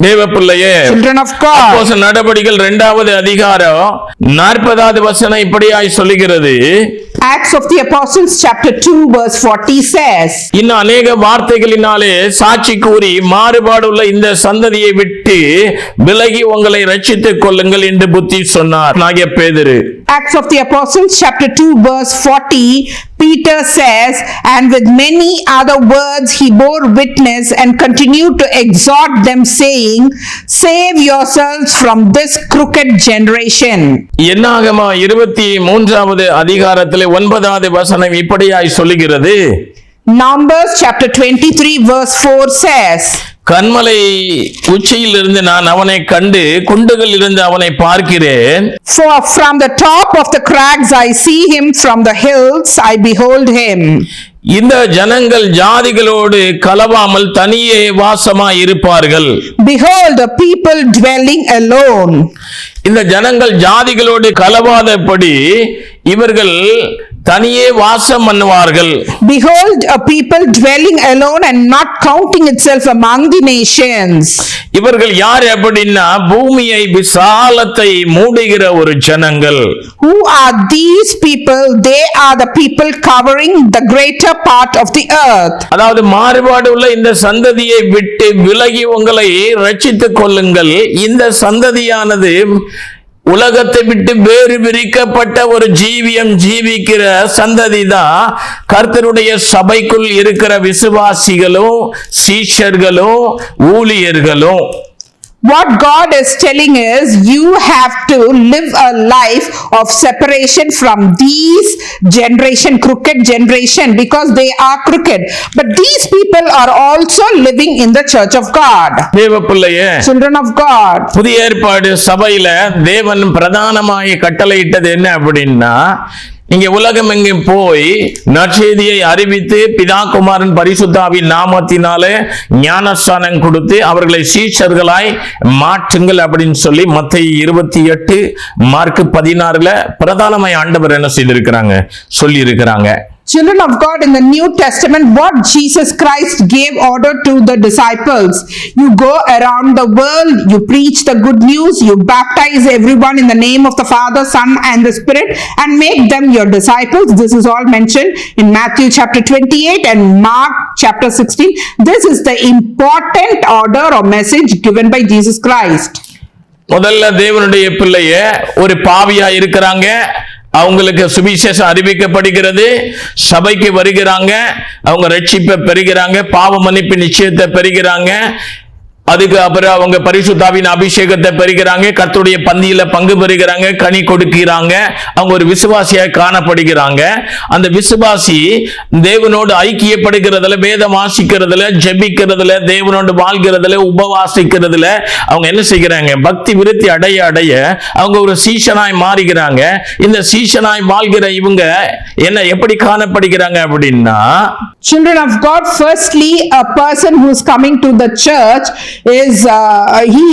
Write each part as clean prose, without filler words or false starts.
தேவ பிள்ளையே, children of God, அப்போஸ்தலர் நடபடிகள் 2வது அதிகாரம் 40வது வசனம் இப்படியாய் சொல்லுகிறது. Acts of the Apostles chapter 2 verse 40 says, இன்னும் அநேக வார்த்தைகளினாலே சாட்சி கூறி மாறுபாடுள்ள இந்த சந்ததியை விட்டு விலகி உங்களை ரட்சித்துக் கொள்ளுங்கள் என்று புத்தி சொன்னார் ஆகிய பேதுரு. Acts of the Apostles chapter 2 verse 40, Peter says, and with many other words he bore witness and continued to exhort them, saying, save yourselves from this crooked generation. என்னாகம 23வது அதிகாரத்திலே 9வது வசனம் இப்படியாய் சொல்லுகிறது. Numbers chapter 23 verse 4 says, கன்மலை உச்சியிலிருந்து நான் அவனை கண்டு குண்டுகள் இருந்து அவனை பார்க்கிறேன். For from the top of the crags I see him, from the hills I behold him. இந்த ஜனங்கள் ஜாதிகளோடு கலவாமல் தனியே வாசமாய் இருப்பார்கள். Behold, a people dwelling alone. இந்த ஜனங்கள் ஜாதிகளோடு கலவாதபடி இவர்கள் தனியே வாசம் பண்ணுவார்கள். Behold, a people dwelling alone and not counting itself among the nations. இவர்கள் யார் அப்படின்னா பூமியை விசாலத்தை மூடுகிற ஒரு ஜனங்கள். Who are these people? They are the people covering the greater part of the earth. அதாவது மாறுபாடு உள்ள இந்த சந்ததியை விட்டு விலகி உங்களை ரட்சித்துக் கொள்ளுங்கள். இந்த சந்ததியானது உலகத்தை விட்டு வேறு பிரிக்கப்பட்ட ஒரு ஜீவியம் ஜீவிக்கிற சந்ததி தான் கர்த்தருடைய சபைக்குள் இருக்கிற விசுவாசிகளும் சீஷர்களும் ஊழியர்களும். What God is telling is, you have to live a life of separation from these generation, crooked generation, because they are crooked. But these people are also living in the church of God. தேவ பிள்ளையே, children of God, புதிய ஏற்பாடு சபையில தேவன் பிரதானமாய் கட்டளையிட்டது என்ன அப்படின்னா, இங்க உலகம் எங்கும் போய் நற்செய்தியை அறிவித்து பிதா குமாரன் பரிசுத்தாவின் நாமத்தினாலே ஞானஸ்நானம் கொடுத்து அவர்களை சீஷர்களாய் மாற்றுங்கள் அப்படின்னு சொல்லி மத்தேயு 28 மார்க் 16ல பிரதானமாய் ஆண்டவர் என்ன செய்திருக்கிறாங்க சொல்லி இருக்கிறாங்க. children of God, in the New Testament, what Jesus Christ gave order to the disciples: you go around the world, you preach the good news, you baptize everyone in the name of the Father, Son and the Spirit, and make them your disciples. This is all mentioned in Matthew chapter 28 and Mark chapter 16. This is the important order or message given by Jesus Christ. முதல்ல தேவனுடைய பிள்ளையே ஒரு பாவியா இருக்கிறாங்க, அவங்களுக்கு சுவிசேஷம் அறிவிக்கப்படுகிறது, சபைக்கு வருகிறாங்க, அவங்க ரட்சிப்பை பெறுகிறாங்க, பாவ மன்னிப்பு நிச்சயத்தை பெறுகிறாங்க, அதுக்கு அப்புறம் அவங்க பரிசுத்தாவின் அபிஷேகத்தை பெறுகிறாங்க, கர்த்தருடைய பந்தியில பங்கு பெறுகிறாங்க, கனி கொடுக்கிறாங்க, அவங்க ஒரு விசுவாசியாக காணப்படுகிறாங்க. அந்த விசுவாசி தேவனோடு ஐக்கியப்படுகிறதுல, வேதம் வாசிக்கிறதுல, ஜெபிக்கிறதுல, தேவனோடு வாழ்கிறதுல, உபவாசிக்கிறதுல அவங்க என்ன செய்கிறாங்க? பக்தி விருத்தி அடைய அடைய அவங்க ஒரு சீஷனாய் மாறுகிறாங்க. இந்த சீஷனாய் வாழ்கிற இவங்க என்ன எப்படி காணப்படுகிறாங்க அப்படின்னா, children of God, firstly, a person who is coming to the church is he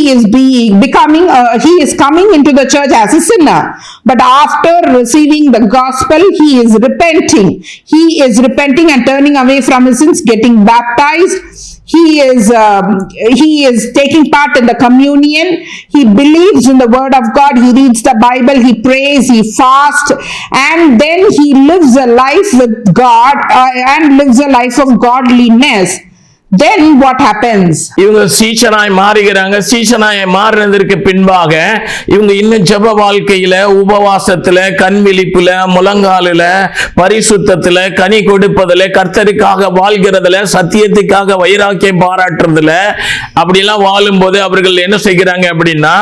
is coming into the church as a sinner, but after receiving the gospel he is repenting and turning away from his sins, getting baptized. He is taking part in the communion. He believes in the word of God. He reads the Bible. He prays. He fasts, and then he lives a life with God and lives a life of godliness. Then what happens? இவங்க சீஷனாய் மாறுகிறாங்க. சீஷனாய் மாறினதற்கு பின்பாக இவங்க இன்னும் ஜெப வாழ்க்கையில, உபவாசத்துல, கண்விழிப்புல, முழங்காலில, பரிசுத்தத்துல, கனி கொடுப்பதுல, கர்த்தருக்காக வாழ்கிறதுல, சத்தியத்துக்காக வைராக்கியம் பாராட்டுறதுல அப்படிலாம் வாழும்போது அவர்கள் என்ன செய்கிறாங்க அப்படின்னா,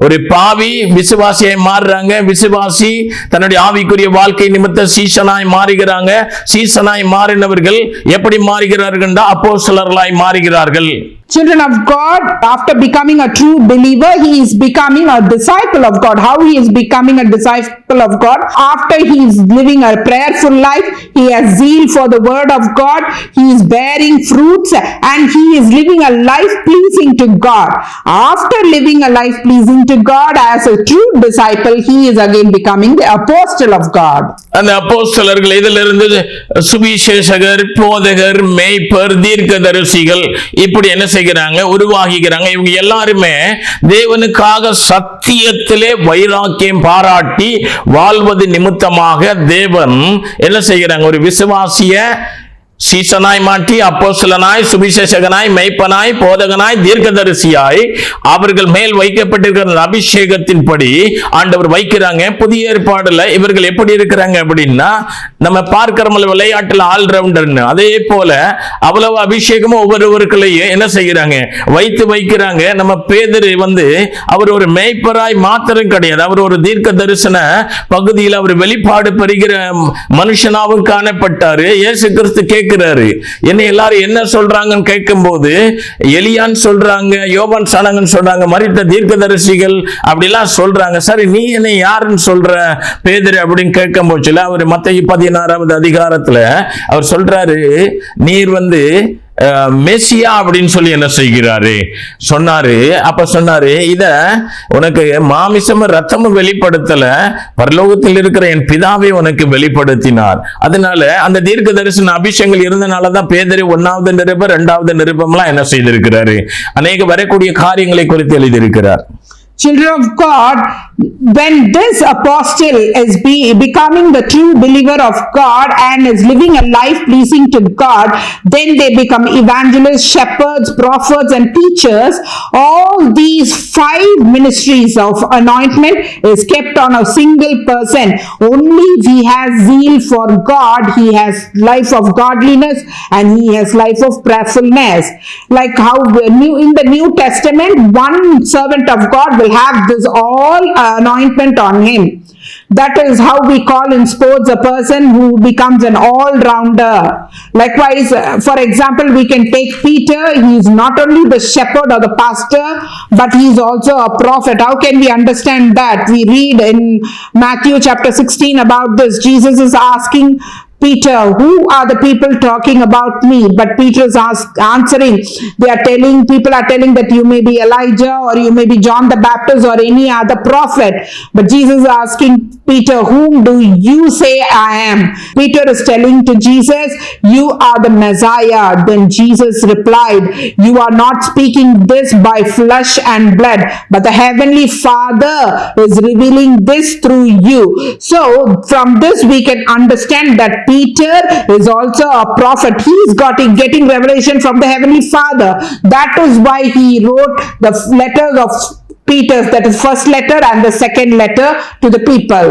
ஒரு பாவி விசுவாசியாய் மாறுறாங்க. விசுவாசி தன்னுடைய ஆவிக்குரிய வாழ்க்கை நிமித்த சீஷனாய் மாறுகிறாங்க. சீஷனாய் மாறினவர்கள் எப்படி மாறுகிறார்கள்? அப்போஸ்தலர்களாய் மாறுகிறார்கள். Children of God, after becoming a true believer, he is becoming a disciple of God. How he is becoming a disciple of God? After he is living a prayerful life, he has zeal for the word of God, he is bearing fruits, and he is living a life pleasing to God. After living a life pleasing to God as a true disciple, he is again becoming the apostle of God. அந்த அப்போஸ்தலர்கள் இதிலிருந்து சுவிசேஷகர், போதகர், மேய்ப்பர், தீர்க்கதரிசிகள் இப்படி என்ன செய்கிறாங்க, உருவாகிக்கிறாங்க. இவங்க எல்லாருமே தேவனுக்காக சத்தியத்திலே வைராக்கியம் பாராட்டி வாழ்வது நிமித்தமாக தேவன் என்ன செய்கிறாங்க, ஒரு விசுவாசிய சீசனாய் மாற்றி அப்போஸ்தலனாய் சுவிசேஷகனாய் மெய்ப்பனாய் போதகனாய் தீர்க்கதரிசியாய் அவர்கள் மேல் வைக்கப்பட்டிருக்கிற அபிஷேகத்தின்படி ஆண்டவர் வைக்கிறாங்க. புதிய ஏற்பாடுல இவர்கள் எப்படி இருக்கிறாங்க அப்படின்னா, நம்ம பார்க்கிறோம் விளையாட்டுல ஆல்ரவுண்டர்னு, அதே போல அவ்வளவு அபிஷேகமும் ஒவ்வொருவருக்குள்ளேயே என்ன செய்கிறாங்க, வைக்கிறாங்க. நம்ம பேதுரு அவர் ஒரு மேய்ப்பராய் மாத்திரம் கிடையாது, அவர் ஒரு தீர்க்க தரிசன பகுதியில் அவர் வெளிப்பாடு பெறுகிற மனுஷனாவும் காணப்பட்டாரு. இயேசு கிறிஸ்து கேட்கிறாரு, என்ன எல்லாரும் என்ன சொல்றாங்கன்னு கேட்கும் போது எலியான்னு சொல்றாங்க, யோவான் ஸ்நானகன் சொல்றாங்க, மரித்த தீர்க்கதரிசிகள் அப்படிலாம் சொல்றாங்க. சரி, நீ என்ன யாருன்னு சொல்ற பேதுரு அப்படின்னு கேட்கும் போச்சுல, அவர் மத்தேயு 16வது அதிகாரத்துல அவர் சொல்றாரு, நீர் மெசியா அப்படின்னு சொல்லி என்ன செய்கிறாரு சொன்னாரு. அப்ப சொன்னாரு, இத உனக்கு மாமிசமும் ரத்தமும் வெளிப்படுத்தல, பரலோகத்தில் இருக்கிற என் பிதாவை உனக்கு வெளிப்படுத்தினார். அதனால அந்த தீர்க்க தரிசன அபிஷேகங்கள் இருந்தனாலதான் பேதுரு 1வது நிருபம் 2வது நிருபம்லாம் என்ன செய்திருக்கிறாரு, அநேக வரக்கூடிய காரியங்களை குறித்து எழுதியிருக்கிறார். Children of God, when this apostle is becoming the true believer of God and is living a life pleasing to God, then they become evangelists, shepherds, prophets and teachers. All these 5 ministries of anointment is kept on a single person. Only if he has zeal for God, he has life of godliness and he has life of prayerfulness. Like how in the New Testament, one servant of God will have this all anointment on him. That is how we call in sports a person who becomes an all-rounder. Likewise, for example, we can take Peter. He is not only the shepherd or the pastor, but he is also a prophet. How can we understand that? We read in Matthew chapter 16 about this. Jesus is asking Peter, who are the people talking about me? But Peter is answering, people are telling that you may be Elijah or you may be John the Baptist or any other prophet. But Jesus is asking Peter, whom do you say I am? Peter is telling to Jesus, you are the Messiah. Then Jesus replied, you are not speaking this by flesh and blood, but the heavenly Father is revealing this through you. So from this we can understand that Peter is also a prophet. He is getting revelation from the heavenly Father. That is why he wrote the letters of Peter, that is first letter and the second letter to the people.